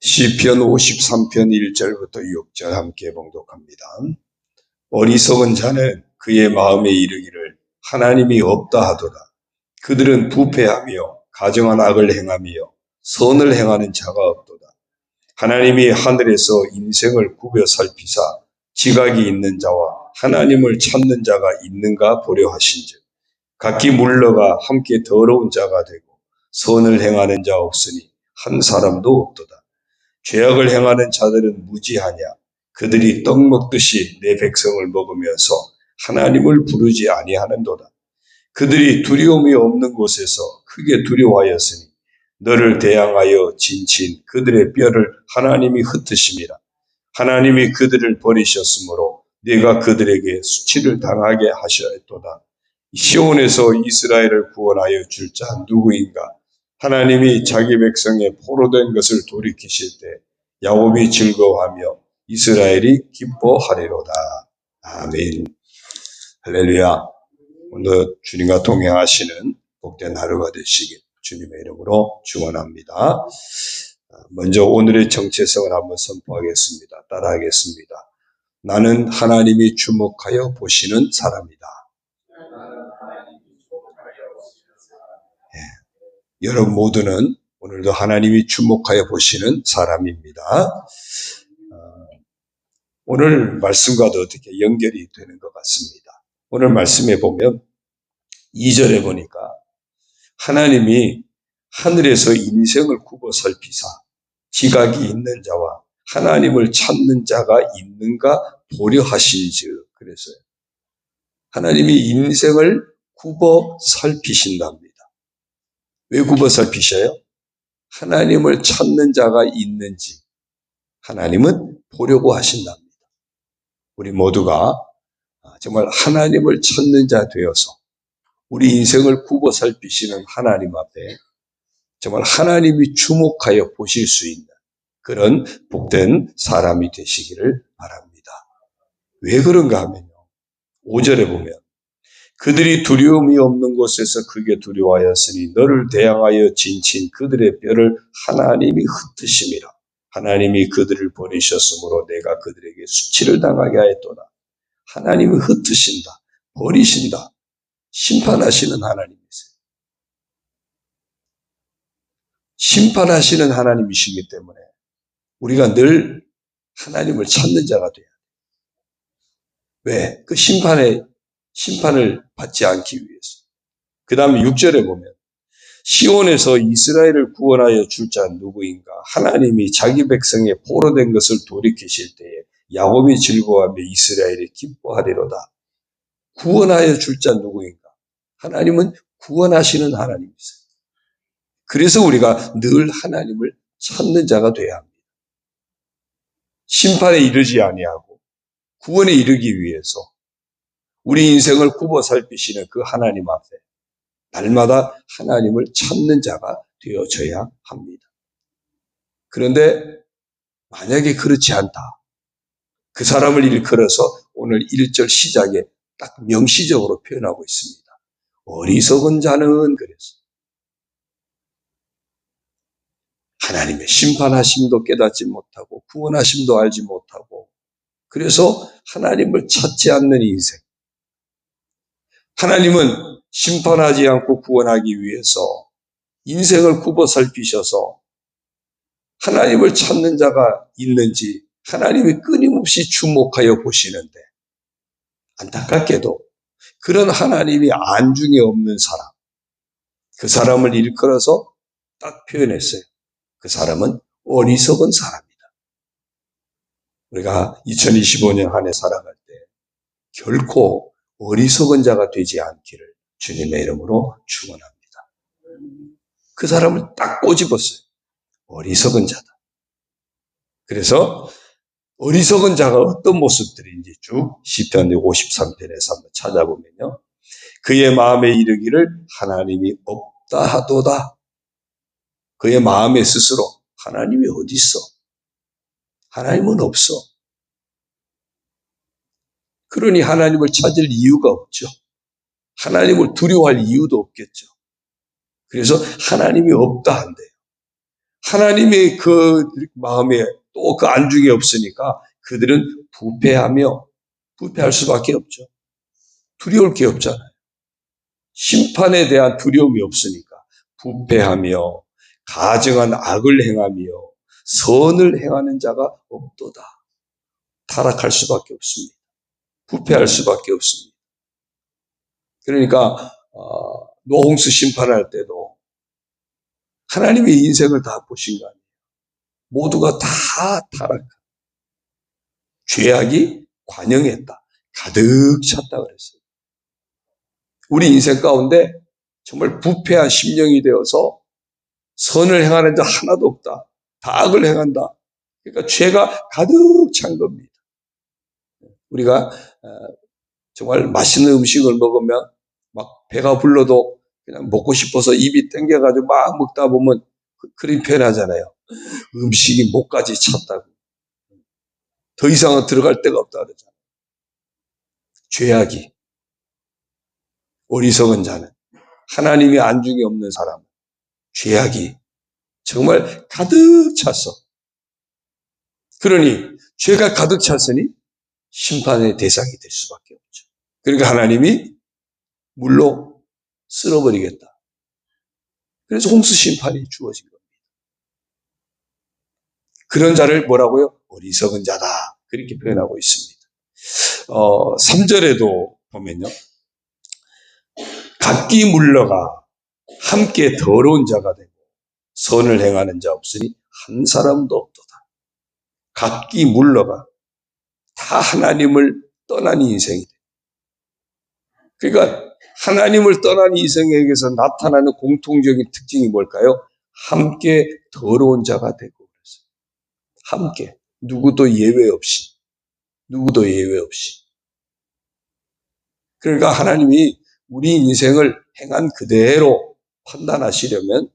시편 53편 1절부터 6절 함께 봉독합니다. 어리석은 자는 그의 마음에 이르기를 하나님이 없다 하도다. 그들은 부패하며 가증한 악을 행하며 선을 행하는 자가 없도다. 하나님이 하늘에서 인생을 구벼 살피사 지각이 있는 자와 하나님을 찾는 자가 있는가 보려 하신즉 각기 물러가 함께 더러운 자가 되고 선을 행하는 자 없으니 한 사람도 없도다. 죄악을 행하는 자들은 무지하냐. 그들이 떡 먹듯이 내 백성을 먹으면서 하나님을 부르지 아니하는도다. 그들이 두려움이 없는 곳에서 크게 두려워하였으니 너를 대항하여 진친 그들의 뼈를 하나님이 흩으심이라. 하나님이 그들을 버리셨으므로 네가 그들에게 수치를 당하게 하셨도다. 시온에서 이스라엘을 구원하여 줄 자 누구인가? 하나님이 자기 백성의 포로된 것을 돌이키실 때 야곱이 즐거워하며 이스라엘이 기뻐하리로다. 아멘. 할렐루야. 오늘 주님과 동행하시는 복된 하루가 되시길 주님의 이름으로 축원합니다. 먼저 오늘의 정체성을 한번 선포하겠습니다. 따라하겠습니다. 나는 하나님이 주목하여 보시는 사람이다. 여러분 모두는 오늘도 하나님이 주목하여 보시는 사람입니다. 오늘 말씀과도 어떻게 연결이 되는 것 같습니다. 오늘 말씀에 보면 2절에 보니까 하나님이 하늘에서 인생을 굽어 살피사 지각이 있는 자와 하나님을 찾는 자가 있는가 보려 하신즉 그랬어요. 하나님이 인생을 굽어 살피신답니다. 왜 굽어 살피셔요? 하나님을 찾는 자가 있는지 하나님은 보려고 하신답니다. 우리 모두가 정말 하나님을 찾는 자 되어서 우리 인생을 굽어 살피시는 하나님 앞에 정말 하나님이 주목하여 보실 수 있는 그런 복된 사람이 되시기를 바랍니다. 왜 그런가 하면요. 5절에 보면 그들이 두려움이 없는 곳에서 크게 두려워하였으니 너를 대항하여 진친 그들의 뼈를 하나님이 흩으심이라. 하나님이 그들을 버리셨으므로 내가 그들에게 수치를 당하게 하였도다. 하나님이 흩으신다. 버리신다. 심판하시는 하나님이세요. 심판하시는 하나님이시기 때문에 우리가 늘 하나님을 찾는 자가 돼야 돼요. 왜? 그 심판을 받지 않기 위해서. 그 다음에 6절에 보면 시온에서 이스라엘을 구원하여 줄 자 누구인가? 하나님이 자기 백성의 포로된 것을 돌이키실 때에 야곱이 즐거워하며 이스라엘이 기뻐하리로다. 구원하여 줄 자 누구인가? 하나님은 구원하시는 하나님이세요. 그래서 우리가 늘 하나님을 찾는 자가 돼야 합니다. 심판에 이르지 아니하고 구원에 이르기 위해서 우리 인생을 굽어 살피시는 그 하나님 앞에 날마다 하나님을 찾는 자가 되어져야 합니다. 그런데 만약에 그렇지 않다. 그 사람을 일컬어서 오늘 1절 시작에 딱 명시적으로 표현하고 있습니다. 어리석은 자는 그래서 하나님의 심판하심도 깨닫지 못하고 구원하심도 알지 못하고 그래서 하나님을 찾지 않는 인생. 하나님은 심판하지 않고 구원하기 위해서 인생을 굽어 살피셔서 하나님을 찾는 자가 있는지 하나님이 끊임없이 주목하여 보시는데 안타깝게도 그런 하나님이 안중에 없는 사람, 그 사람을 일컬어서 딱 표현했어요. 그 사람은 어리석은 사람이다. 우리가 2025년 한 해 살아갈 때 결코 어리석은 자가 되지 않기를 주님의 이름으로 축원합니다. 그 사람을 딱 꼬집었어요. 어리석은 자다. 그래서 어리석은 자가 어떤 모습들인지 쭉 시편 53편에서 한번 찾아보면요. 그의 마음에 이르기를 하나님이 없다 하도다. 그의 마음에 스스로 하나님이 어디 있어? 하나님은 없어. 그러니 하나님을 찾을 이유가 없죠. 하나님을 두려워할 이유도 없겠죠. 그래서 하나님이 없다 한대요. 하나님의 그 마음에 또 그 안중이 없으니까 그들은 부패할 수밖에 없죠. 두려울 게 없잖아요. 심판에 대한 두려움이 없으니까 부패하며 가증한 악을 행하며 선을 행하는 자가 없도다. 타락할 수밖에 없습니다. 부패할 수밖에 없습니다. 그러니까 노홍수 심판할 때도 하나님의 인생을 다 보신 거 아니에요. 모두가 다 타락, 죄악이 관영했다. 가득 찼다 그랬어요. 우리 인생 가운데 정말 부패한 심령이 되어서 선을 행하는 자 하나도 없다. 다 악을 행한다. 그러니까 죄가 가득 찬 겁니다. 우리가 정말 맛있는 음식을 먹으면 막 배가 불러도 그냥 먹고 싶어서 입이 땡겨가지고 막 먹다 보면 그런 표현 하잖아요. 음식이 목까지 찼다고. 더 이상은 들어갈 데가 없다 그러잖아요. 죄악이, 어리석은 자는, 하나님의 안중이 없는 사람, 죄악이 정말 가득 찼어. 그러니 죄가 가득 찼으니 심판의 대상이 될 수밖에 없죠. 그러니까 하나님이 물로 쓸어버리겠다. 그래서 홍수 심판이 주어진 겁니다. 그런 자를 뭐라고요? 어리석은 자다. 그렇게 표현하고 있습니다. 3절에도 보면요. 각기 물러가 함께 더러운 자가 되고 선을 행하는 자 없으니 한 사람도 없도다. 각기 물러가 다 하나님을 떠난 인생이 돼. 그러니까 하나님을 떠난 인생에게서 나타나는 공통적인 특징이 뭘까요? 함께 더러운 자가 되고 그랬어요. 함께 누구도 예외 없이. 그러니까 하나님이 우리 인생을 행한 그대로 판단하시려면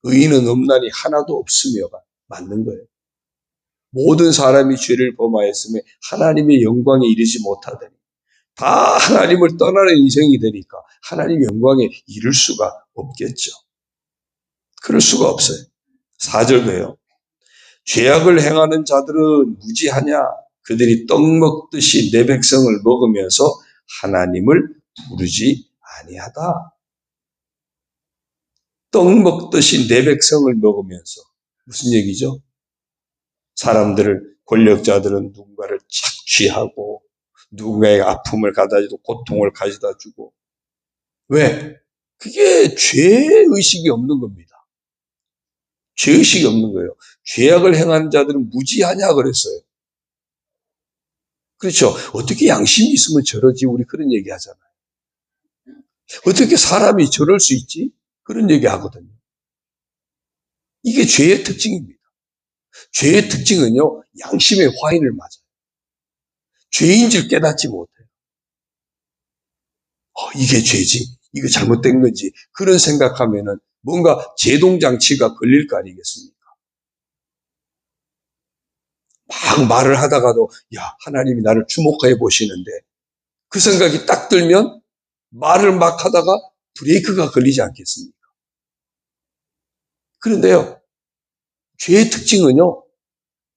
의인은 없나니 하나도 없으며가 맞는 거예요. 모든 사람이 죄를 범하였으며 하나님의 영광에 이르지 못하더니 다 하나님을 떠나는 인생이 되니까 하나님의 영광에 이를 수가 없겠죠. 그럴 수가 없어요. 4절도요. 죄악을 행하는 자들은 무지하냐? 그들이 떡 먹듯이 내 백성을 먹으면서 하나님을 부르지 아니하다. 떡 먹듯이 내 백성을 먹으면서 무슨 얘기죠? 사람들을 권력자들은 누군가를 착취하고 누군가의 아픔을 가져다주고 고통을 가져다 주고 왜? 그게 죄의식이 없는 겁니다. 죄의식이 없는 거예요. 죄악을 행하는 자들은 무지하냐 그랬어요. 그렇죠. 어떻게 양심이 있으면 저러지? 우리 그런 얘기 하잖아요. 어떻게 사람이 저럴 수 있지? 그런 얘기 하거든요. 이게 죄의 특징입니다. 죄의 특징은요, 양심의 화인을 맞아요. 죄인 줄 깨닫지 못해요. 이게 죄지? 이거 잘못된 거지? 그런 생각하면은 뭔가 제동장치가 걸릴 거 아니겠습니까? 막 말을 하다가도, 야, 하나님이 나를 주목해 보시는데, 그 생각이 딱 들면 말을 막 하다가 브레이크가 걸리지 않겠습니까? 그런데요, 죄의 특징은요,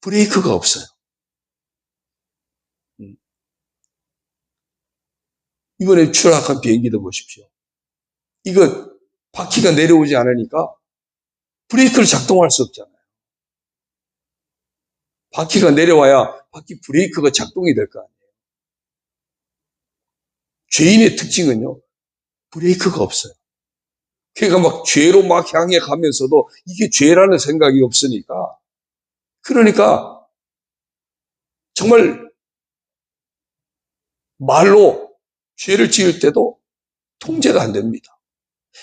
브레이크가 없어요. 이번에 추락한 비행기도 보십시오. 이거 바퀴가 내려오지 않으니까 브레이크를 작동할 수 없잖아요. 바퀴가 내려와야 바퀴 브레이크가 작동이 될 거 아니에요. 죄인의 특징은요, 브레이크가 없어요. 그러니까 막 죄로 막 향해 가면서도 이게 죄라는 생각이 없으니까, 그러니까 정말 말로 죄를 지을 때도 통제가 안 됩니다.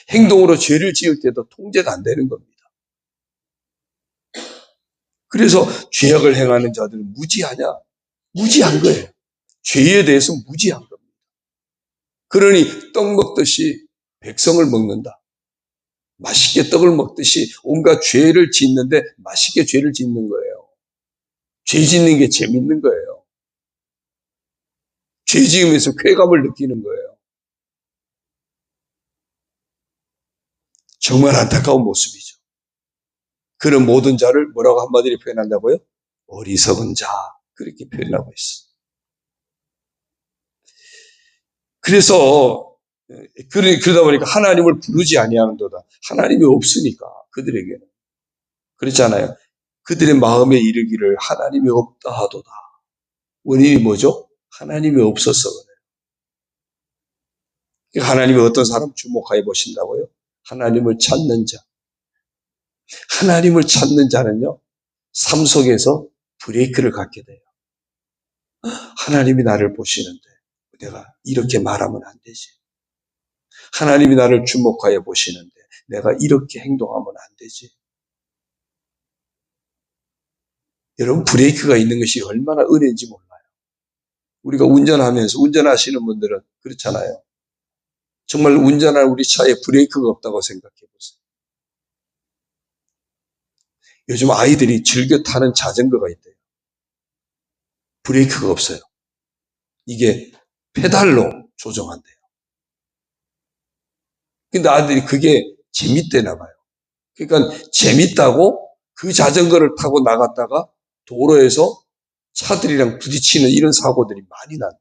행동으로 죄를 지을 때도 통제가 안 되는 겁니다. 그래서 죄악을 행하는 자들은 무지하냐? 무지한 거예요. 죄에 대해서 무지한 겁니다. 그러니 떡 먹듯이 백성을 먹는다. 맛있게 떡을 먹듯이 온갖 죄를 짓는데 맛있게 죄를 짓는 거예요. 죄 짓는 게 재밌는 거예요. 죄 지으면서 쾌감을 느끼는 거예요. 정말 안타까운 모습이죠. 그런 모든 자를 뭐라고 한마디로 표현한다고요? 어리석은 자, 그렇게 표현하고 있어요. 그래서 그러다 보니까 하나님을 부르지 아니하는도다. 하나님이 없으니까 그들에게는. 그렇잖아요. 그들의 마음에 이르기를 하나님이 없다 하도다. 원인이 뭐죠? 하나님이 없어서 그래요. 하나님이 어떤 사람 주목하여 보신다고요? 하나님을 찾는 자. 하나님을 찾는 자는요, 삶 속에서 브레이크를 갖게 돼요. 하나님이 나를 보시는데 내가 이렇게 말하면 안 되지. 하나님이 나를 주목하여 보시는데 내가 이렇게 행동하면 안 되지. 여러분, 브레이크가 있는 것이 얼마나 은혜인지 몰라요. 우리가 운전하면서, 운전하시는 분들은 그렇잖아요. 정말 운전할 우리 차에 브레이크가 없다고 생각해 보세요. 요즘 아이들이 즐겨 타는 자전거가 있대요. 브레이크가 없어요. 이게 페달로 조정한대요. 근데 아이들이 그게 재밌대나 봐요. 그러니까 재밌다고 그 자전거를 타고 나갔다가 도로에서 차들이랑 부딪히는 이런 사고들이 많이 난대요.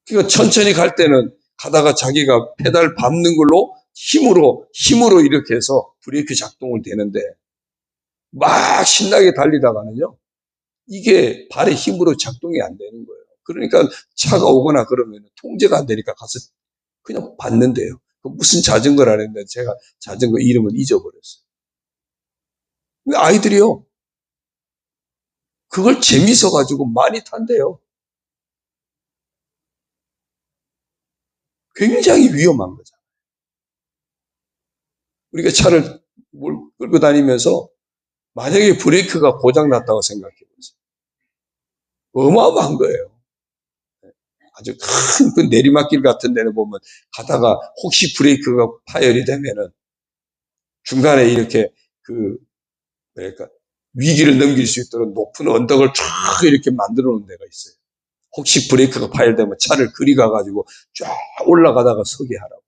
그러니까 천천히 갈 때는 가다가 자기가 페달 밟는 걸로 힘으로 이렇게 해서 브레이크 작동을 되는데 막 신나게 달리다가는요, 이게 발의 힘으로 작동이 안 되는 거예요. 그러니까 차가 오거나 그러면 통제가 안 되니까 가서 그냥 받는데요. 무슨 자전거라는데 제가 자전거 이름을 잊어버렸어요. 근데 아이들이요, 그걸 재밌어가지고 많이 탄대요. 굉장히 위험한 거잖아요. 우리가 차를 끌고 다니면서 만약에 브레이크가 고장났다고 생각해 보세요. 어마어마한 거예요. 아주 큰 그 내리막길 같은 데는 보면 가다가 혹시 브레이크가 파열이 되면은 중간에 이렇게 뭐랄까, 위기를 넘길 수 있도록 높은 언덕을 쫙 이렇게 만들어 놓은 데가 있어요. 혹시 브레이크가 파열되면 차를 그리 가가지고 쫙 올라가다가 서게 하라고.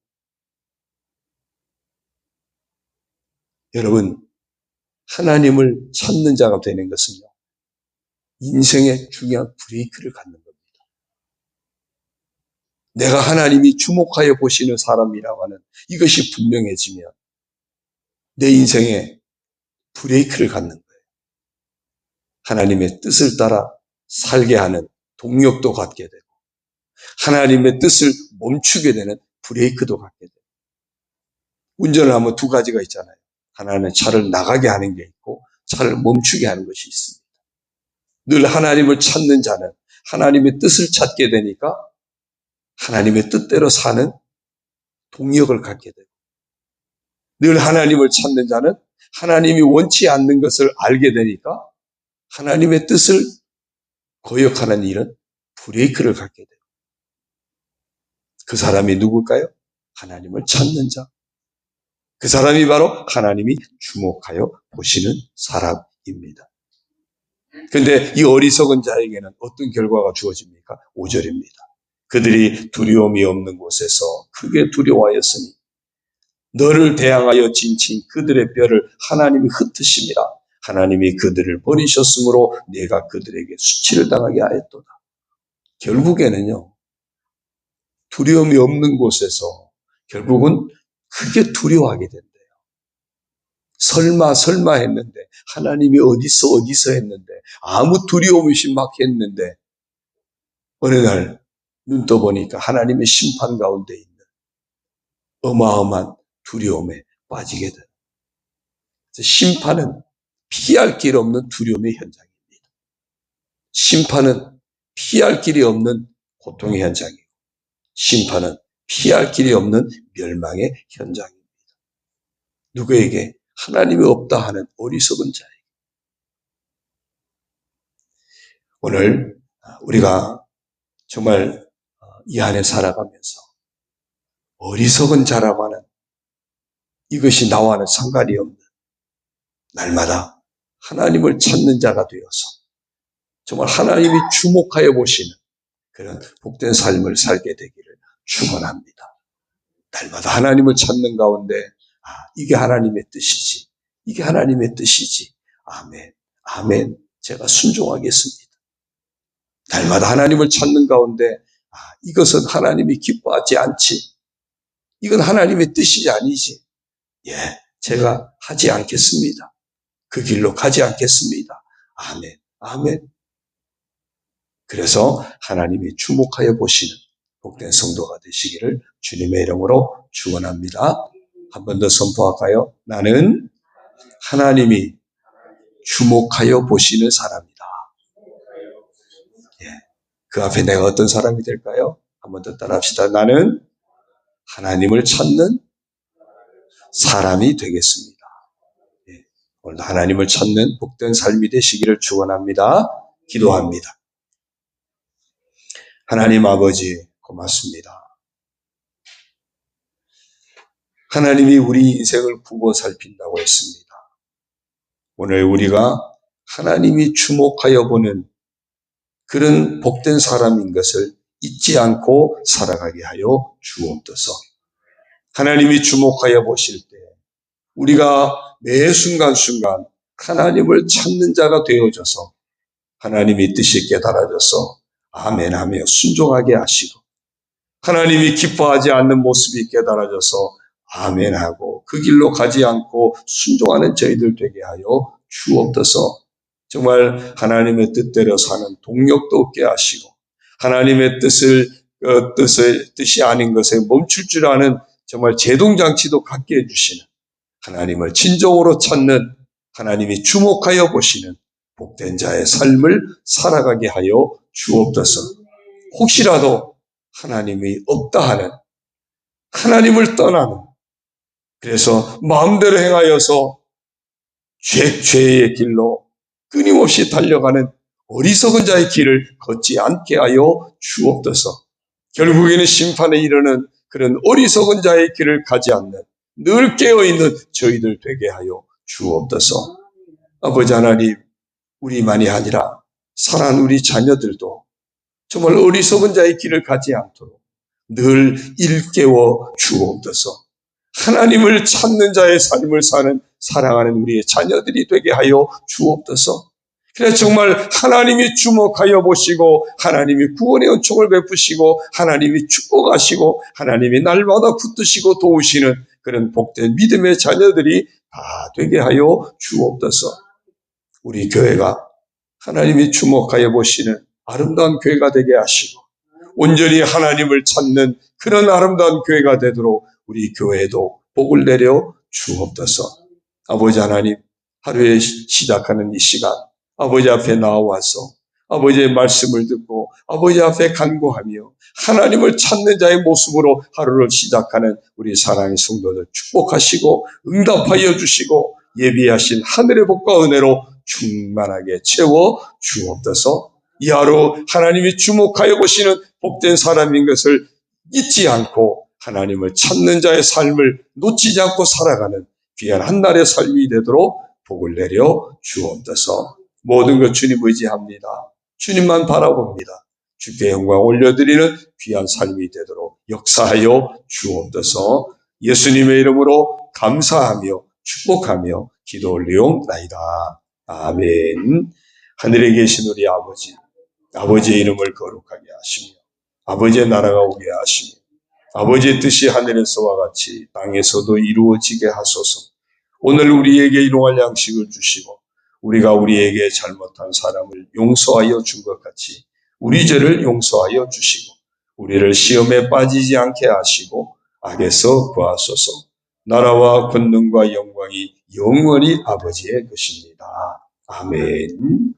여러분, 하나님을 찾는 자가 되는 것은요, 인생의 중요한 브레이크를 갖는 겁니다. 내가 하나님이 주목하여 보시는 사람이라고 하는 이것이 분명해지면 내 인생에 브레이크를 갖는 거예요. 하나님의 뜻을 따라 살게 하는 동력도 갖게 되고 하나님의 뜻을 멈추게 되는 브레이크도 갖게 되고. 운전을 하면 두 가지가 있잖아요. 하나는 차를 나가게 하는 게 있고 차를 멈추게 하는 것이 있습니다. 늘 하나님을 찾는 자는 하나님의 뜻을 찾게 되니까 하나님의 뜻대로 사는 동력을 갖게 되고, 늘 하나님을 찾는 자는 하나님이 원치 않는 것을 알게 되니까 하나님의 뜻을 거역하는 일은 브레이크를 갖게 돼요. 그 사람이 누굴까요? 하나님을 찾는 자. 그 사람이 바로 하나님이 주목하여 보시는 사람입니다. 그런데 이 어리석은 자에게는 어떤 결과가 주어집니까? 5절입니다. 그들이 두려움이 없는 곳에서 크게 두려워하였으니 너를 대항하여 진친 그들의 뼈를 하나님이 흩으심이라. 하나님이 그들을 버리셨으므로 네가 그들에게 수치를 당하게 하였도다. 결국에는요, 두려움이 없는 곳에서 결국은 크게 두려워하게 된대요. 설마 했는데, 하나님이 어디서 했는데, 아무 두려움 없이 막 했는데, 어느 날 눈 떠보니까 하나님의 심판 가운데 있는 어마어마한 두려움에 빠지게 돼요. 심판은 피할 길 없는 두려움의 현장입니다. 심판은 피할 길이 없는 고통의 현장이고, 심판은 피할 길이 없는 멸망의 현장입니다. 누구에게? 하나님이 없다 하는 어리석은 자에게. 오늘 우리가 정말 이 안에 살아가면서 어리석은 자라고 하는 이것이 나와는 상관이 없는 날마다 하나님을 찾는 자가 되어서 정말 하나님이 주목하여 보시는 그런 복된 삶을 살게 되기를 축원합니다. 날마다 하나님을 찾는 가운데 이게 하나님의 뜻이지. 이게 하나님의 뜻이지. 아멘. 아멘. 제가 순종하겠습니다. 날마다 하나님을 찾는 가운데 이것은 하나님이 기뻐하지 않지. 이건 하나님의 뜻이 아니지. 제가 하지 않겠습니다. 그 길로 가지 않겠습니다. 아멘. 아멘. 그래서 하나님이 주목하여 보시는 복된 성도가 되시기를 주님의 이름으로 축원합니다. 한 번 더 선포할까요? 나는 하나님이 주목하여 보시는 사람이다. 그 앞에 내가 어떤 사람이 될까요? 한 번 더 따라합시다. 나는 하나님을 찾는 사람이 되겠습니다. 오늘도 하나님을 찾는 복된 삶이 되시기를 축원합니다. 기도합니다. 하나님 아버지 고맙습니다. 하나님이 우리 인생을 보고 살핀다고 했습니다. 오늘 우리가 하나님이 주목하여 보는 그런 복된 사람인 것을 잊지 않고 살아가게 하여 주옵소서. 하나님이 주목하여 보실 때 우리가 매 순간순간 하나님을 찾는 자가 되어져서 하나님의 뜻이 깨달아져서 아멘 하며 순종하게 하시고 하나님이 기뻐하지 않는 모습이 깨달아져서 아멘 하고 그 길로 가지 않고 순종하는 저희들 되게 하여 주옵소서. 정말 하나님의 뜻대로 사는 동력도 없게 하시고 하나님의 뜻이 아닌 것에 멈출 줄 아는 정말 제동장치도 갖게 해주시는 하나님을 진정으로 찾는 하나님이 주목하여 보시는 복된 자의 삶을 살아가게 하여 주옵소서. 혹시라도 하나님이 없다 하는 하나님을 떠나는 그래서 마음대로 행하여서 죄의 길로 끊임없이 달려가는 어리석은 자의 길을 걷지 않게 하여 주옵소서. 결국에는 심판에 이르는 그런 어리석은 자의 길을 가지 않는 늘 깨어있는 저희들 되게 하여 주옵소서. 아버지 하나님, 우리만이 아니라 사랑하는 우리 자녀들도 정말 어리석은 자의 길을 가지 않도록 늘 일깨워 주옵소서. 하나님을 찾는 자의 삶을 사는 사랑하는 우리의 자녀들이 되게 하여 주옵소서. 그래서 정말 하나님이 주목하여 보시고 하나님이 구원의 은총을 베푸시고 하나님이 축복하시고 하나님이 날마다 붙드시고 도우시는 그런 복된 믿음의 자녀들이 다 되게 하여 주옵소서. 우리 교회가 하나님이 주목하여 보시는 아름다운 교회가 되게 하시고 온전히 하나님을 찾는 그런 아름다운 교회가 되도록 우리 교회에도 복을 내려 주옵소서. 아버지 하나님, 하루에 시작하는 이 시간 아버지 앞에 나와서 아버지의 말씀을 듣고 아버지 앞에 간구하며 하나님을 찾는 자의 모습으로 하루를 시작하는 우리 사랑의 성도들 축복하시고 응답하여 주시고 예비하신 하늘의 복과 은혜로 충만하게 채워 주옵소서. 이 하루 하나님이 주목하여 보시는 복된 사람인 것을 잊지 않고 하나님을 찾는 자의 삶을 놓치지 않고 살아가는 귀한 한날의 삶이 되도록 복을 내려 주옵소서. 모든 것 주님 의지합니다. 주님만 바라봅니다. 주께 영광 올려드리는 귀한 삶이 되도록 역사하여 주옵소서. 예수님의 이름으로 감사하며 축복하며 기도 올리옵나이다. 아멘. 하늘에 계신 우리 아버지, 아버지의 이름을 거룩하게 하시며 아버지의 나라가 오게 하시며 아버지의 뜻이 하늘에서와 같이 땅에서도 이루어지게 하소서. 오늘 우리에게 일용할 양식을 주시고 우리가 우리에게 잘못한 사람을 용서하여 준 것 같이 우리 죄를 용서하여 주시고 우리를 시험에 빠지지 않게 하시고 악에서 구하소서. 나라와 권능과 영광이 영원히 아버지의 것입니다. 아멘.